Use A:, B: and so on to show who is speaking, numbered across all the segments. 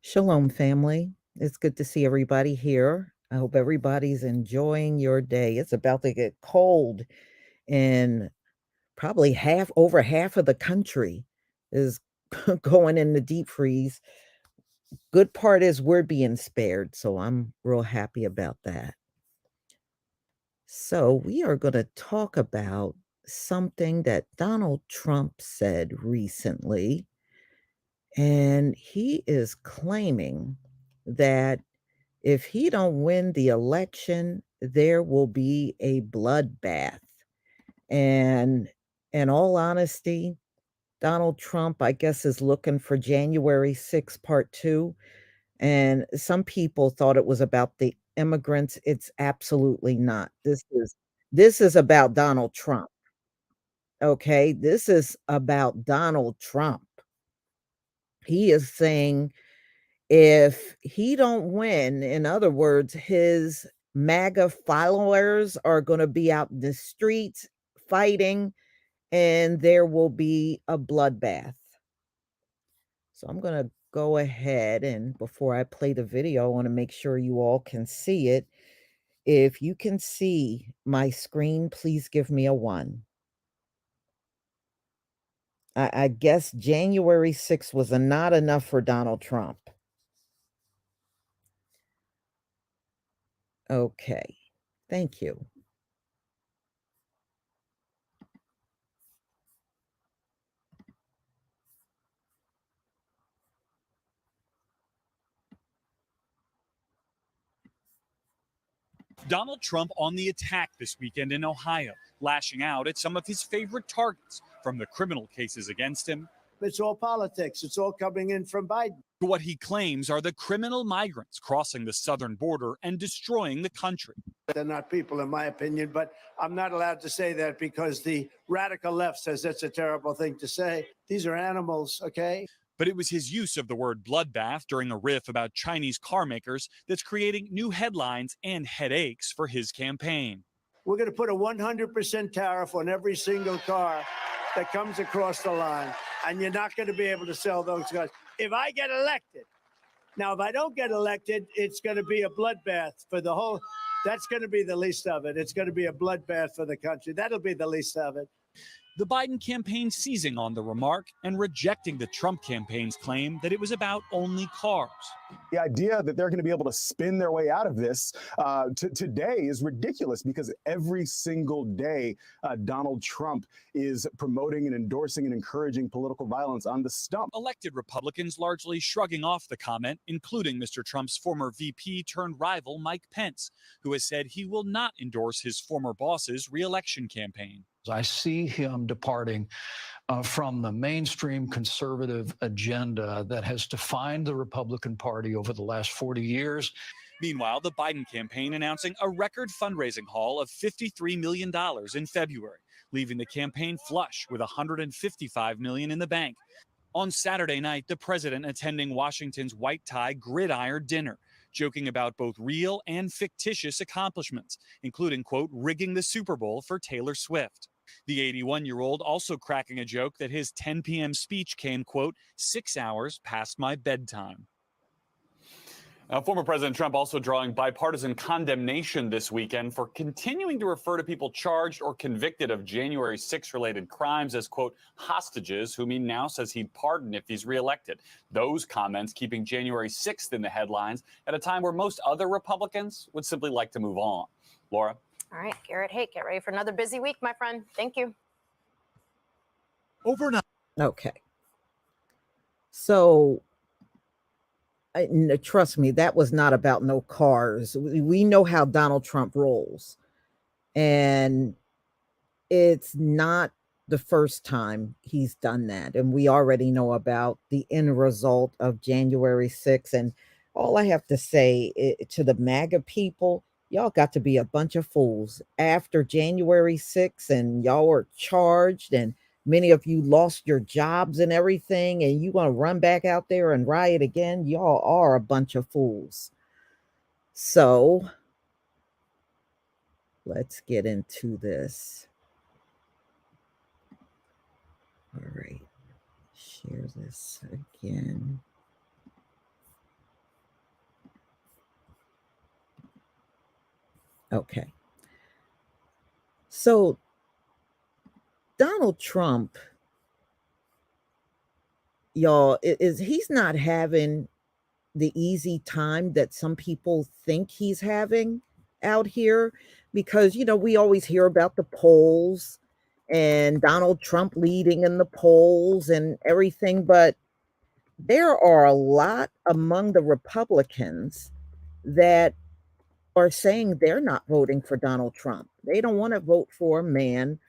A: Shalom, family. It's good to see everybody here. I hope everybody's enjoying your day. It's about to get cold, and probably over half of the country is going in the deep freeze. Good part is we're being spared, so I'm real happy about that. So, we are going to talk about something that Donald Trump said recently, and he is claiming that if he don't win the election, there will be a bloodbath. And in all honesty, Donald Trump, I guess, is looking for January 6th, part 2. And some people thought it was about the immigrants. It's absolutely not. This is about Donald Trump. Okay? This is about Donald Trump. He is saying if he don't win, in other words, his MAGA followers are gonna be out in the streets fighting, and there will be a bloodbath. So I'm gonna go ahead, and before I play the video, I wanna make sure you all can see it. If you can see my screen, please give me a 1. I guess January 6th was not enough for Donald Trump. Okay. Thank you.
B: Donald Trump on the attack this weekend in Ohio, lashing out at some of his favorite targets, from the criminal cases against him.
C: It's all politics. It's all coming in from Biden.
B: To what he claims are the criminal migrants crossing the southern border and destroying the country.
C: They're not people, in my opinion, but I'm not allowed to say that because the radical left says that's a terrible thing to say. These are animals, okay?
B: But it was his use of the word bloodbath during a riff about Chinese car makers that's creating new headlines and headaches for his campaign.
C: We're going to put a 100% tariff on every single car that comes across the line, and you're not going to be able to sell those cars. If I get elected, now if I don't get elected, it's going to be a bloodbath for the whole, that's going to be the least of it. It's going to be a bloodbath for the country. That'll be the least of it.
B: The Biden campaign seizing on the remark and rejecting the Trump campaign's claim that it was about only cars.
D: The idea that they're going to be able to spin their way out of this today is ridiculous, because every single day Donald Trump is promoting and endorsing and encouraging political violence on the stump.
B: Elected Republicans largely shrugging off the comment, including Mr. Trump's former VP turned rival Mike Pence, who has said he will not endorse his former boss's re-election campaign.
E: I see him departing from the mainstream conservative agenda that has defined the Republican Party over the last 40 years.
B: Meanwhile, the Biden campaign announcing a record fundraising haul of $53 million in February, leaving the campaign flush with $155 million in the bank. On Saturday night, the president attending Washington's white tie gridiron dinner, joking about both real and fictitious accomplishments, including, quote, rigging the Super Bowl for Taylor Swift. The 81-year-old also cracking a joke that his 10 p.m. speech came, quote, 6 hours past my bedtime. Now, former President Trump also drawing bipartisan condemnation this weekend for continuing to refer to people charged or convicted of January 6 related crimes as, quote, hostages, whom he now says he'd pardon if he's reelected. Those comments keeping January 6th in the headlines at a time where most other Republicans would simply like to move on. Laura?
F: All right, Garrett Hake, get ready for another busy week, my friend. Thank you.
B: Overnight.
A: Okay. So, trust me, that was not about no cars. We know how Donald Trump rolls. And it's not the first time he's done that. And we already know about the end result of January 6th. And all I have to say to the MAGA people, y'all got to be a bunch of fools. After January 6th, and y'all were charged, and many of you lost your jobs and everything, and you want to run back out there and riot again, y'all are a bunch of fools. So let's get into this. All right, share this again. Okay. So Donald Trump, y'all, he's not having the easy time that some people think he's having out here, because we always hear about the polls and Donald Trump leading in the polls and everything, but there are a lot among the Republicans that are saying they're not voting for Donald Trump. They don't want to vote for a man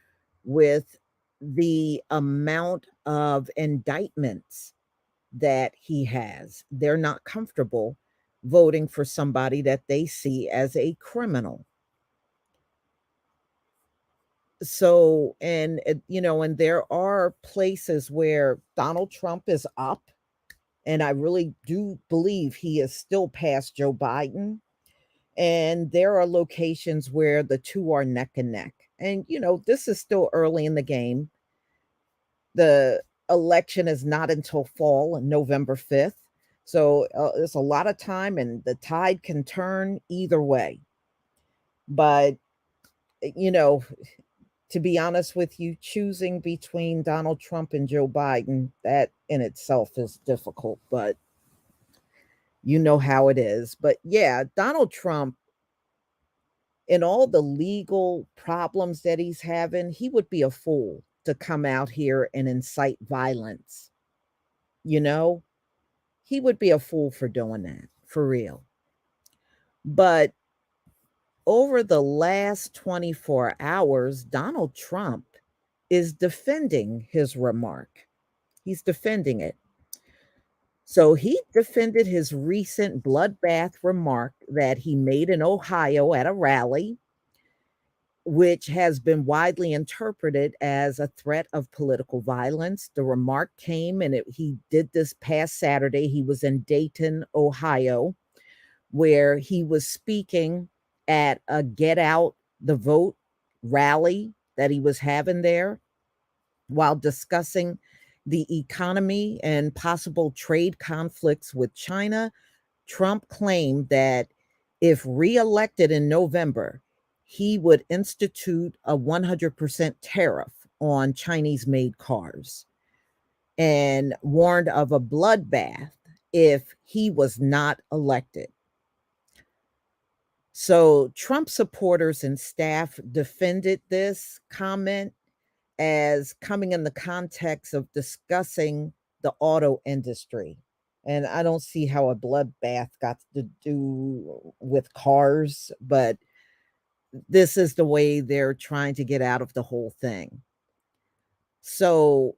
A: with the amount of indictments that he has. They're not comfortable voting for somebody that they see as a criminal. So, and there are places where Donald Trump is up, and I really do believe he is still past Joe Biden. And there are locations where the two are neck and neck. And, this is still early in the game. The election is not until fall, November 5th. So there's a lot of time, and the tide can turn either way. But, to be honest with you, choosing between Donald Trump and Joe Biden, that in itself is difficult, but you know how it is. But yeah, Donald Trump, and all the legal problems that he's having, he would be a fool to come out here and incite violence. You know, he would be a fool for doing that, for real. But over the last 24 hours, Donald Trump is defending his remark. He's defending it. So he defended his recent bloodbath remark that he made in Ohio at a rally, which has been widely interpreted as a threat of political violence. The remark came, and he did this past Saturday. He was in Dayton, Ohio, where he was speaking at a Get Out the Vote rally that he was having there, while discussing the economy and possible trade conflicts with China. Trump claimed that if reelected in November, he would institute a 100% tariff on Chinese made cars, and warned of a bloodbath if he was not elected. So Trump supporters and staff defended this comment as coming in the context of discussing the auto industry. And I don't see how a bloodbath got to do with cars, but this is the way they're trying to get out of the whole thing. So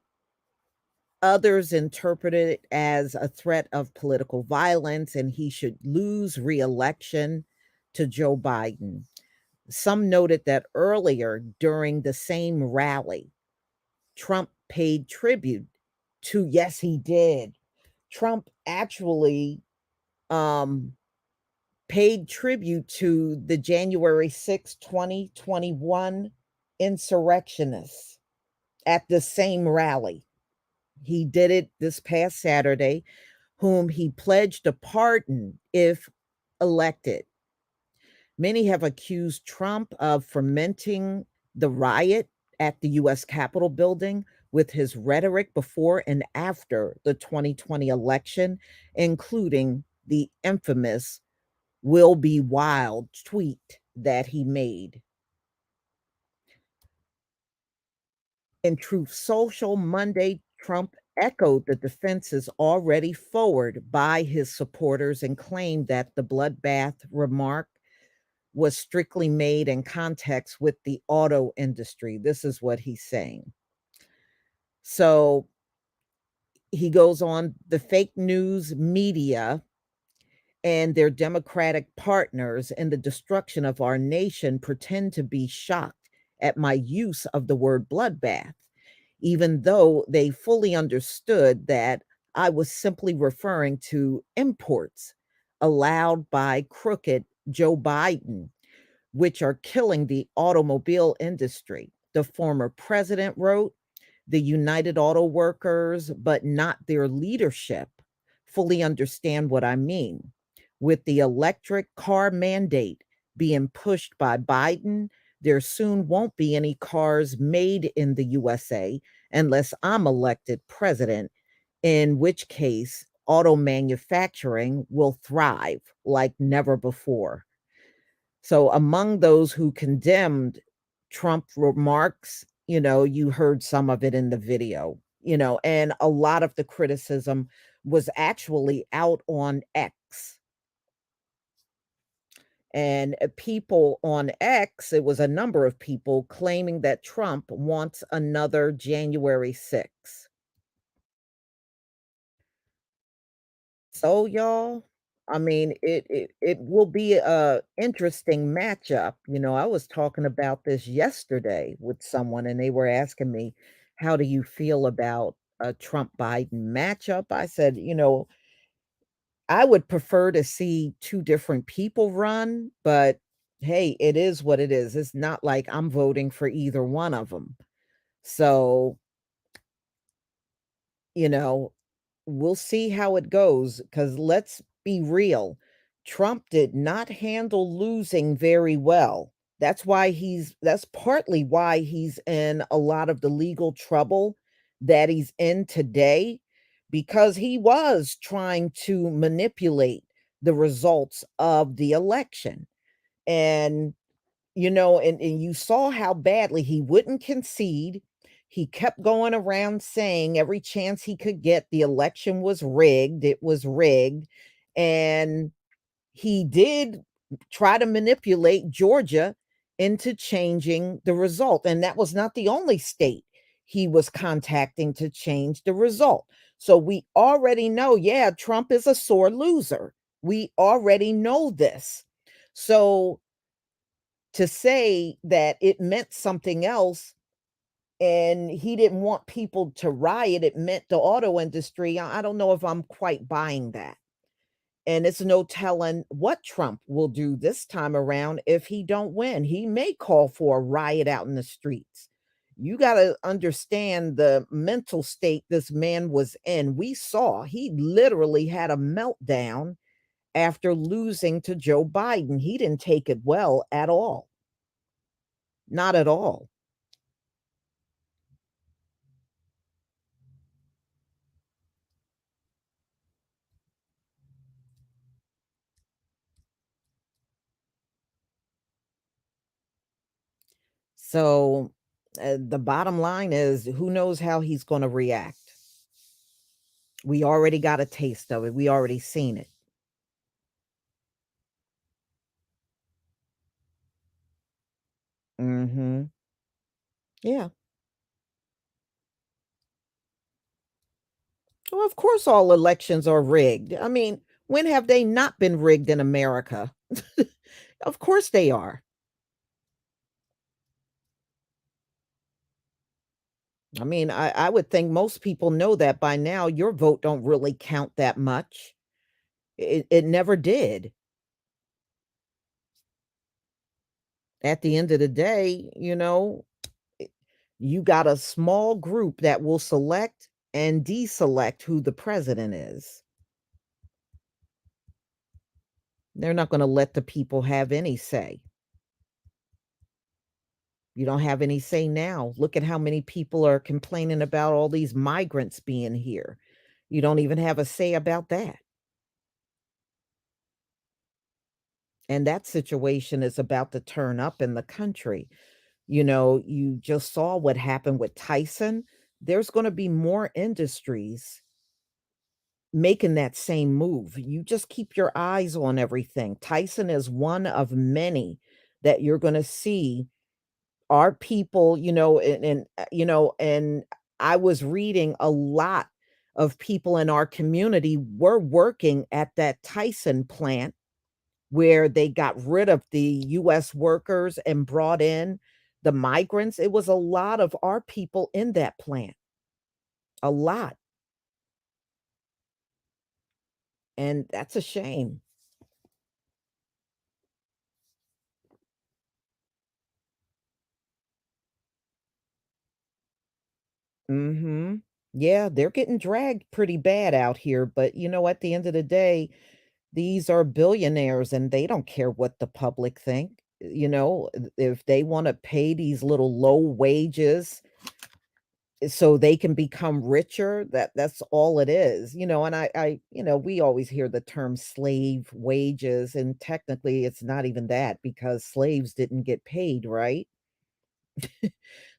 A: others interpret it as a threat of political violence, and he should lose re-election to Joe Biden. Some noted that earlier during the same rally, Trump paid tribute to, yes, he did. Trump actually paid tribute to the January 6, 2021 insurrectionists at the same rally. He did it this past Saturday, whom he pledged a pardon if elected. Many have accused Trump of fomenting the riot at the US Capitol building with his rhetoric before and after the 2020 election, including the infamous "will be wild" tweet that he made. In Truth Social Monday, Trump echoed the defenses already forward by his supporters and claimed that the bloodbath remark was strictly made in context with the auto industry. This is what he's saying. So he goes on, the fake news media and their Democratic partners in the destruction of our nation pretend to be shocked at my use of the word bloodbath, even though they fully understood that I was simply referring to imports allowed by crooked Joe Biden, which are killing the automobile industry. The former president wrote, the United Auto Workers, but not their leadership, fully understand what I mean. With the electric car mandate being pushed by Biden, there soon won't be any cars made in the USA unless I'm elected president, in which case auto manufacturing will thrive like never before. So among those who condemned Trump remarks, you heard some of it in the video, and a lot of the criticism was actually out on X. And people on X, it was a number of people claiming that Trump wants another January 6th. So, y'all, I mean, it will be a interesting matchup. I was talking about this yesterday with someone, and they were asking me, "How do you feel about a Trump Biden matchup?" I said, I would prefer to see two different people run, but hey, it is what it is. It's not like I'm voting for either one of them. So, you know, we'll see how it goes, because let's be real. Trump did not handle losing very well. That's partly why he's in a lot of the legal trouble that he's in today, because he was trying to manipulate the results of the election. And and you saw how badly he wouldn't concede. He kept going around saying every chance he could get the election was rigged, it was rigged. And he did try to manipulate Georgia into changing the result. And that was not the only state he was contacting to change the result. So we already know, yeah, Trump is a sore loser. We already know this. So to say that it meant something else and he didn't want people to riot, it meant the auto industry. I don't know if I'm quite buying that. And it's no telling what Trump will do this time around if he don't win. He may call for a riot out in the streets. You got to understand the mental state this man was in. We saw he literally had a meltdown after losing to Joe Biden. He didn't take it well at all. Not at all. So, the bottom line is who knows how he's gonna react. We already got a taste of it. We already seen it. Mhm. Yeah. Well, of course all elections are rigged. I mean, when have they not been rigged in America? Of course they are. I mean, I would think most people know that by now. Your vote don't really count that much. It never did. At the end of the day, you got a small group that will select and deselect who the president is. They're not gonna let the people have any say. You don't have any say now. Look at how many people are complaining about all these migrants being here. You don't even have a say about that. And that situation is about to turn up in the country. You just saw what happened with Tyson. There's gonna be more industries making that same move. You just keep your eyes on everything. Tyson is one of many that you're gonna see our people, and I was reading a lot of people in our community were working at that Tyson plant where they got rid of the US workers and brought in the migrants. It was a lot of our people in that plant, a lot, and that's a shame. Mhm. Yeah, they're getting dragged pretty bad out here, but, at the end of the day, these are billionaires and they don't care what the public think. If they wanna pay these little low wages so they can become richer, that's all it is, and we always hear the term slave wages, and technically it's not even that because slaves didn't get paid, right?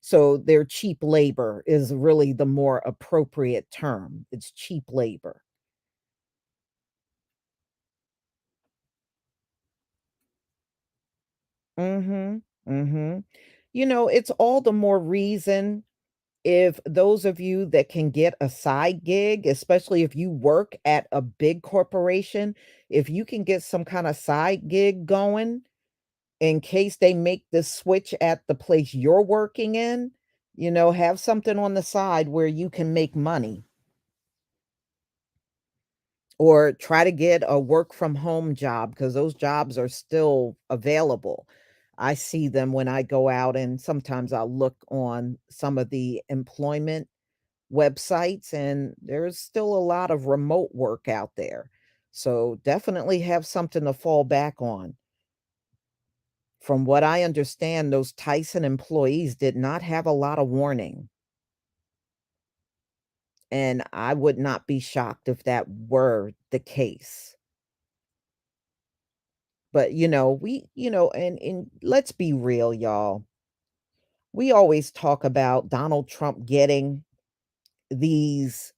A: So their cheap labor is really the more appropriate term. It's cheap labor. Mhm. Mhm. It's all the more reason if those of you that can get a side gig, especially if you work at a big corporation, if you can get some kind of side gig going in case they make the switch at the place you're working in, have something on the side where you can make money or try to get a work from home job because those jobs are still available. I see them when I go out and sometimes I'll look on some of the employment websites, and there's still a lot of remote work out there. So definitely have something to fall back on. From what I understand, those Tyson employees did not have a lot of warning. And I would not be shocked if that were the case. But and let's be real, y'all. We always talk about Donald Trump getting these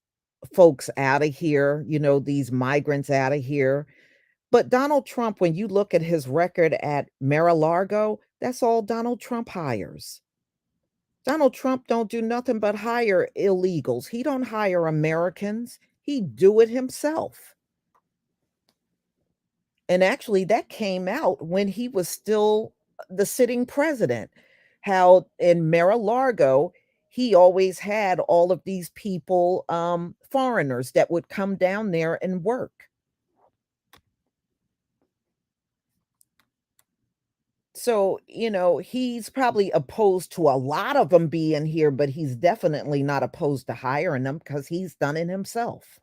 A: folks out of here, these migrants out of here. But Donald Trump, when you look at his record at Mar-a-Lago, that's all Donald Trump hires. Donald Trump don't do nothing but hire illegals. He don't hire Americans. He do it himself. And actually that came out when he was still the sitting president. How in Mar-a-Lago, he always had all of these people, foreigners that would come down there and work. So, he's probably opposed to a lot of them being here, but he's definitely not opposed to hiring them because he's done it himself.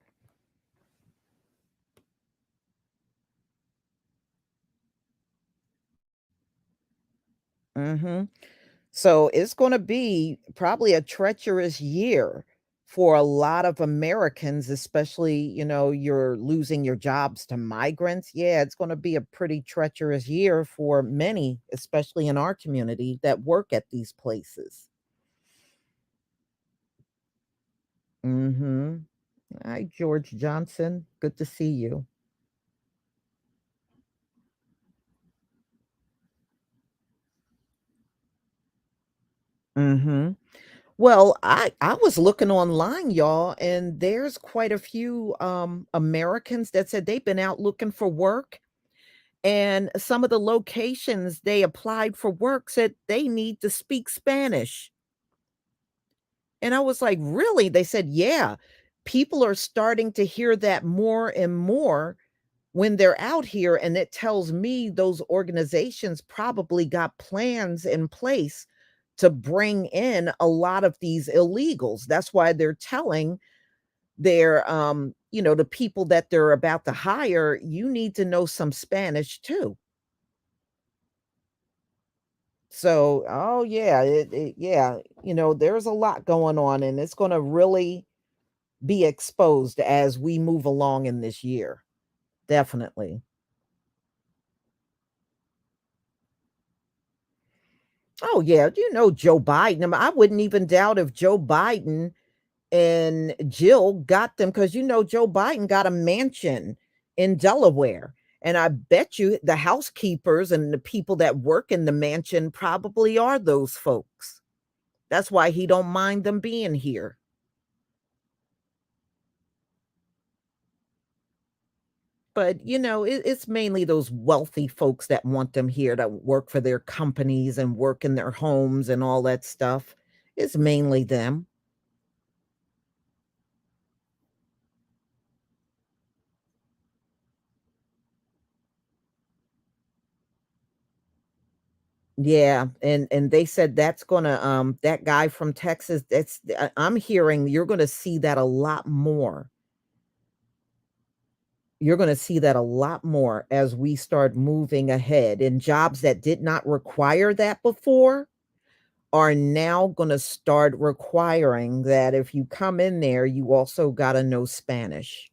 A: Mhm. So, it's gonna be probably a treacherous year for a lot of Americans, especially, you're losing your jobs to migrants. Yeah, it's gonna be a pretty treacherous year for many, especially in our community that work at these places. Mhm. Hi, George Johnson. Good to see you. Mhm. Well, I was looking online, y'all, and there's quite a few, Americans that said they've been out looking for work, and some of the locations they applied for work said they need to speak Spanish. And I was like, "Really?" They said, "Yeah, people are starting to hear that more and more when they're out here, and it tells me those organizations probably got plans in place to bring in a lot of these illegals. That's why they're telling the people that they're about to hire, you need to know some Spanish too. So, oh yeah, yeah, there's a lot going on and it's going to really be exposed as we move along in this year. Definitely. Oh yeah, Joe Biden. I mean, I wouldn't even doubt if Joe Biden and Jill got them because Joe Biden got a mansion in Delaware. And I bet you the housekeepers and the people that work in the mansion probably are those folks. That's why he don't mind them being here. But it's mainly those wealthy folks that want them here to work for their companies and work in their homes and all that stuff. It's mainly them. Yeah, and they said that's gonna that guy from Texas, I'm hearing you're gonna see that a lot more. You're gonna see that a lot more as we start moving ahead, and jobs that did not require that before are now gonna start requiring that if you come in there, you also gotta know Spanish.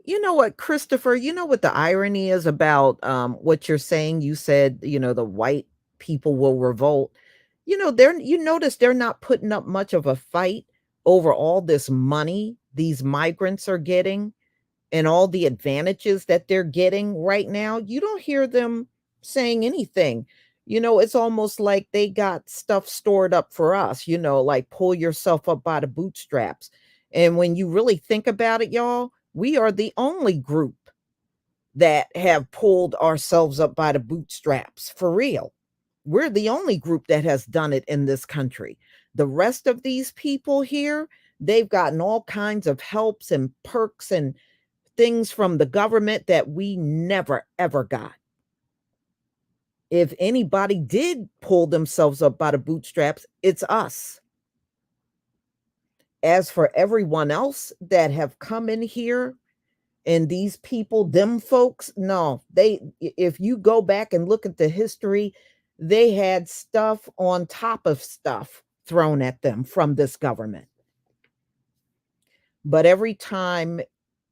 A: You know what, Christopher, you know what the irony is about, what you're saying? You said, the white people will revolt. You notice they're not putting up much of a fight over all this money these migrants are getting and all the advantages that they're getting right now. You don't hear them saying anything. It's almost like they got stuff stored up for us, like pull yourself up by the bootstraps. And when you really think about it, y'all, we are the only group that have pulled ourselves up by the bootstraps for real. We're the only group that has done it in this country. The rest of these people here, they've gotten all kinds of helps and perks and things from the government that we never ever got. If anybody did pull themselves up by the bootstraps, it's us. As for everyone else that have come in here and these people, them folks, no, if you go back and look at the history, they had stuff on top of stuff thrown at them from this government. But every time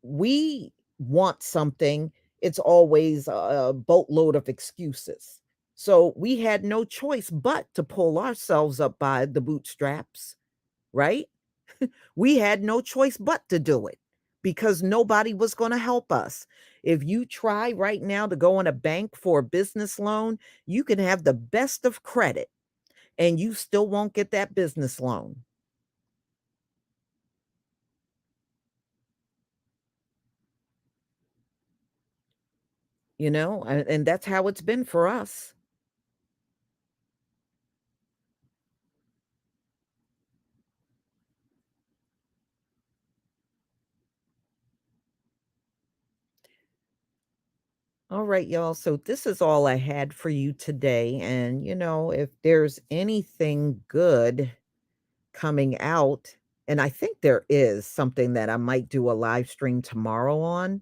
A: we want something, it's always a boatload of excuses. So we had no choice but to pull ourselves up by the bootstraps, right? We had no choice but to do it because nobody was going to help us. If you try right now to go in a bank for a business loan, you can have the best of credit and you still won't get that business loan. And that's how it's been for us. All right, y'all. So this is all I had for you today. And, if there's anything good coming out, and I think there is something that I might do a live stream tomorrow on,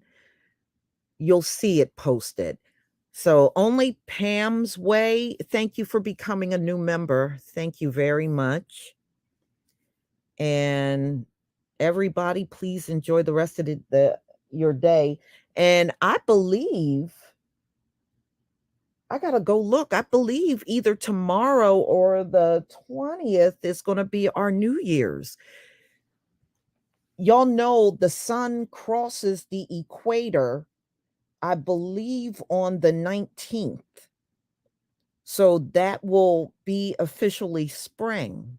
A: you'll see it posted. So only Pam's Way. Thank you for becoming a new member. Thank you very much. And everybody, please enjoy the rest of your day. And I believe I gotta go look. I believe either tomorrow or the 20th is gonna be our New Year's. Y'all know the sun crosses the equator, I believe, on the 19th. So that will be officially spring.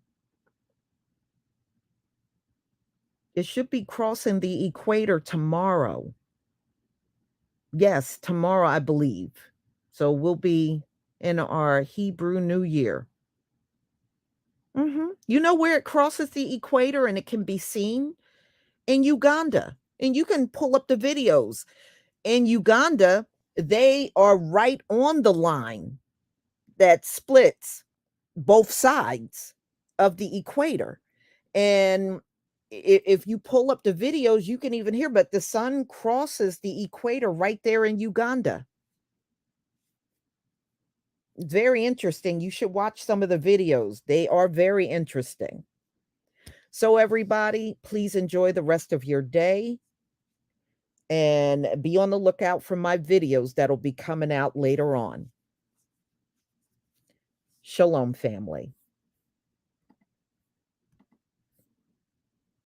A: It should be crossing the equator tomorrow. Yes, tomorrow, I believe. So we'll be in our Hebrew New Year. You know where it crosses the equator and it can be seen? In Uganda. And you can pull up the videos. In Uganda, they are right on the line that splits both sides of the equator. And if you pull up the videos, you can even hear, but the sun crosses the equator right there in Uganda. Very interesting. You should watch some of the videos. They are very interesting. So, everybody, please enjoy the rest of your day and be on the lookout for my videos that'll be coming out later on. Shalom, family.